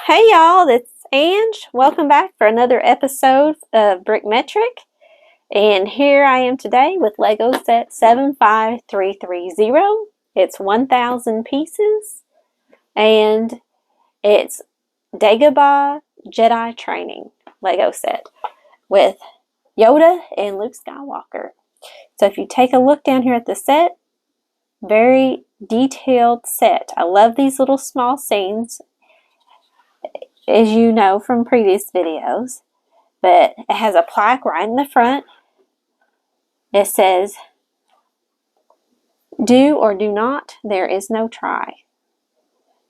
Hey y'all, it's Ange. Welcome back for another episode of Brickmetric. And here I am today with Lego set 75330. It's 1,000 pieces and it's Dagobah Jedi Training Lego set with Yoda and Luke Skywalker. So if you take a look down here at the set, very detailed set. I love these little small scenes, as you know from previous videos, but it has a plaque right in the front. It says, "Do or do not, there is no try."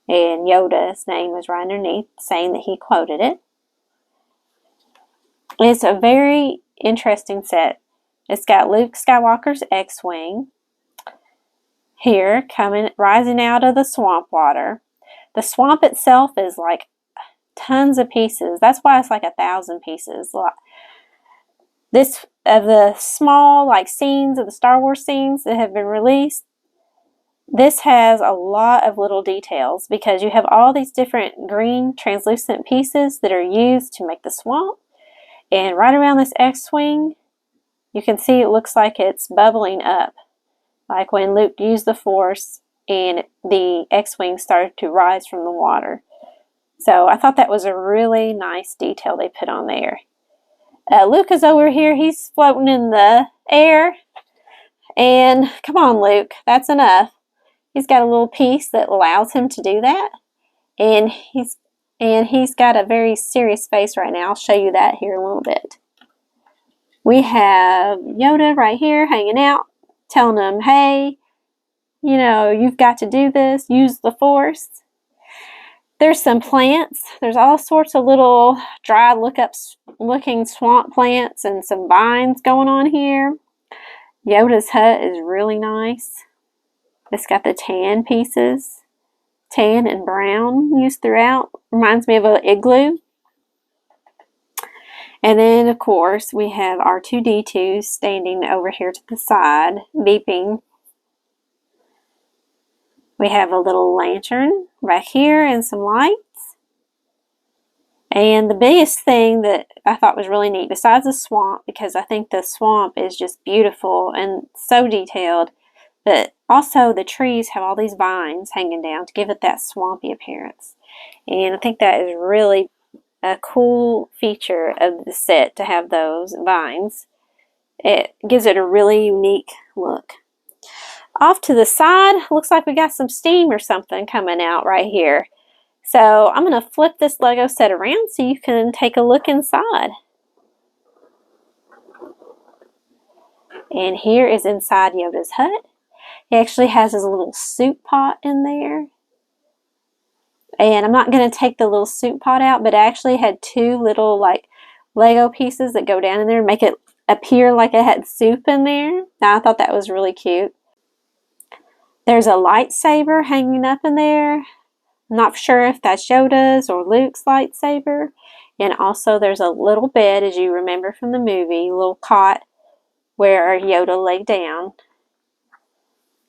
And Yoda's name is right underneath, saying that he quoted it. It's a very interesting set. It's got Luke Skywalker's X-Wing here rising out of the swamp water. The swamp itself is like tons of pieces. That's why it's like 1,000 pieces. This of the small scenes of the Star Wars scenes that have been released, this has a lot of little details because you have all these different green translucent pieces that are used to make the swamp. And right around this X-Wing, you can see it looks like it's bubbling up, like when Luke used the Force and the X-Wing started to rise from the water. So I thought that was a really nice detail they put on there. Luke is over here. He's floating in the air. And come on, Luke, that's enough. He's got a little piece that allows him to do that. And he's got a very serious face right now. I'll show you that here in a little bit. We have Yoda right here hanging out, telling him, hey, you know, you've got to do this. Use the Force. There's some plants. There's all sorts of little dry looking swamp plants and some vines going on here. Yoda's hut is really nice. It's got the tan pieces, tan and brown used throughout. Reminds me of an igloo. And then, of course, we have R2-D2 standing over here to the side, beeping. We have a little lantern right here and some lights. And the biggest thing that I thought was really neat, besides the swamp, because I think the swamp is just beautiful and so detailed, but also the trees have all these vines hanging down to give it that swampy appearance. And I think that is really a cool feature of the set to have those vines. It gives it a really unique look. Off to the side, looks like we got some steam or something coming out right here. So I'm going to flip this Lego set around so you can take a look inside. And here is inside Yoda's hut. He actually has his little soup pot in there. And I'm not going to take the little soup pot out, but I actually had two little Lego pieces that go down in there and make it appear like it had soup in there. Now I thought that was really cute. There's a lightsaber hanging up in there. I'm not sure if that's Yoda's or Luke's lightsaber. And also there's a little bed, as you remember from the movie, a little cot where Yoda lay down.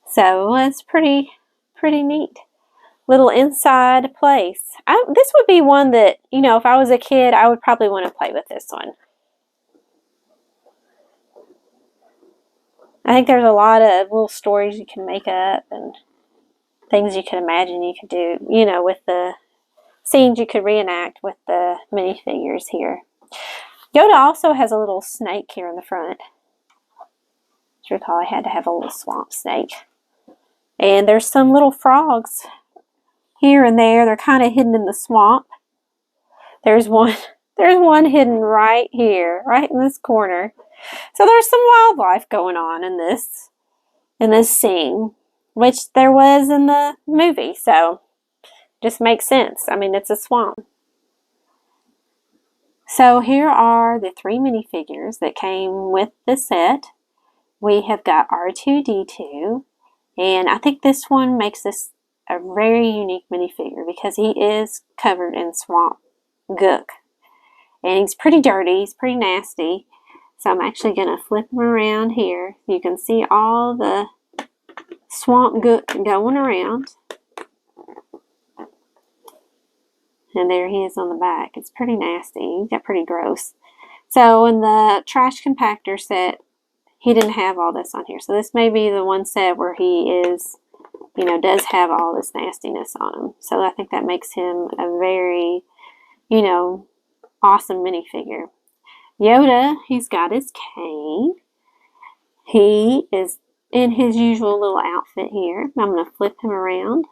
So it's pretty neat. Little inside place. This would be one that, you know, if I was a kid, I would probably want to play with this one. I think there's a lot of little stories you can make up and things you can imagine you could do, you know, with the scenes you could reenact with the minifigures here. Yoda also has a little snake here in the front. As you recall, I had to have a little swamp snake. And there's some little frogs here and there. They're kind of hidden in the swamp. There's one hidden right here, right in this corner. So there's some wildlife going on in this scene, which there was in the movie, so just makes sense. I mean, it's a swamp. So here are the 3 minifigures that came with the set. We have got R2-D2, and I think this one makes this a very unique minifigure because he is covered in swamp gook. And he's pretty dirty, he's pretty nasty. So I'm actually going to flip him around here. You can see all the swamp gook going around. And there he is on the back. It's pretty nasty. He got pretty gross. So in the trash compactor set, he didn't have all this on here. So this may be the one set where he is, you know, does have all this nastiness on him. So I think that makes him a very, you know, awesome minifigure. Yoda, he's got his cane. He is in his usual little outfit here. I'm going to flip him around.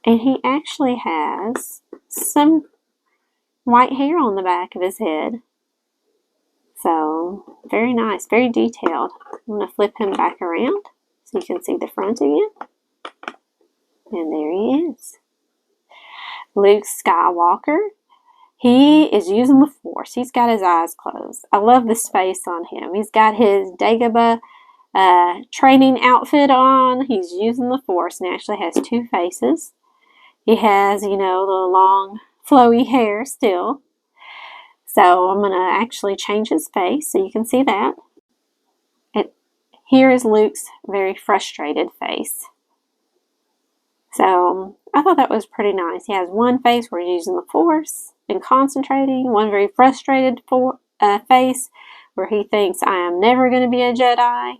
And he actually has some white hair on the back of his head. So, very nice, very detailed. I'm going to flip him back around so you can see the front again. And there he is. Luke Skywalker. He is using the Force. He's got his eyes closed. I love this face on him. He's got his Dagobah training outfit on. He's using the Force and actually has two faces. He has, you know, the long flowy hair still. So I'm going to actually change his face so you can see that. And here is Luke's very frustrated face. So I thought that was pretty nice. He has one face where he's using the Force and concentrating, one very frustrated face where he thinks, I am never going to be a Jedi.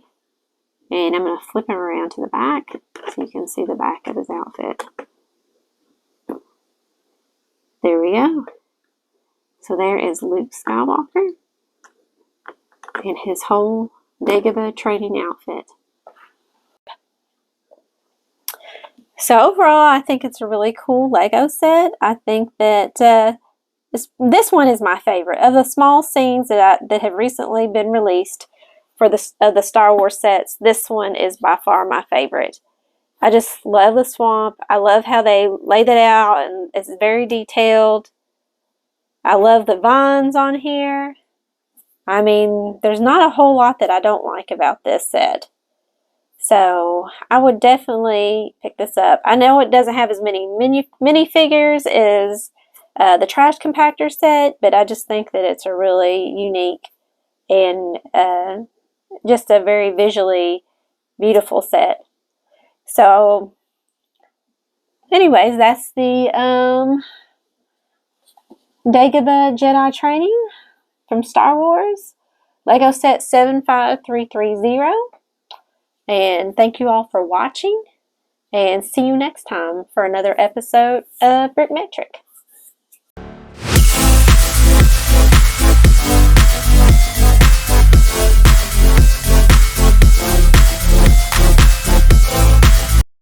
And I'm going to flip him around to the back so you can see the back of his outfit. There we go. So there is Luke Skywalker in his whole Dagobah training outfit. So overall, I think it's a really cool Lego set. I think that this one is my favorite. Of the small scenes that have recently been released for the Star Wars sets, this one is by far my favorite. I just love the swamp. I love how they laid it out, and it's very detailed. I love the vines on here. I mean, there's not a whole lot that I don't like about this set. So I would definitely pick this up. I know it doesn't have as many minifigures as the trash compactor set, but I just think that it's a really unique and just a very visually beautiful set. So anyways, that's the Dagobah Jedi Training from Star Wars, Lego set 75330. And thank you all for watching, and see you next time for another episode of Brickmetric.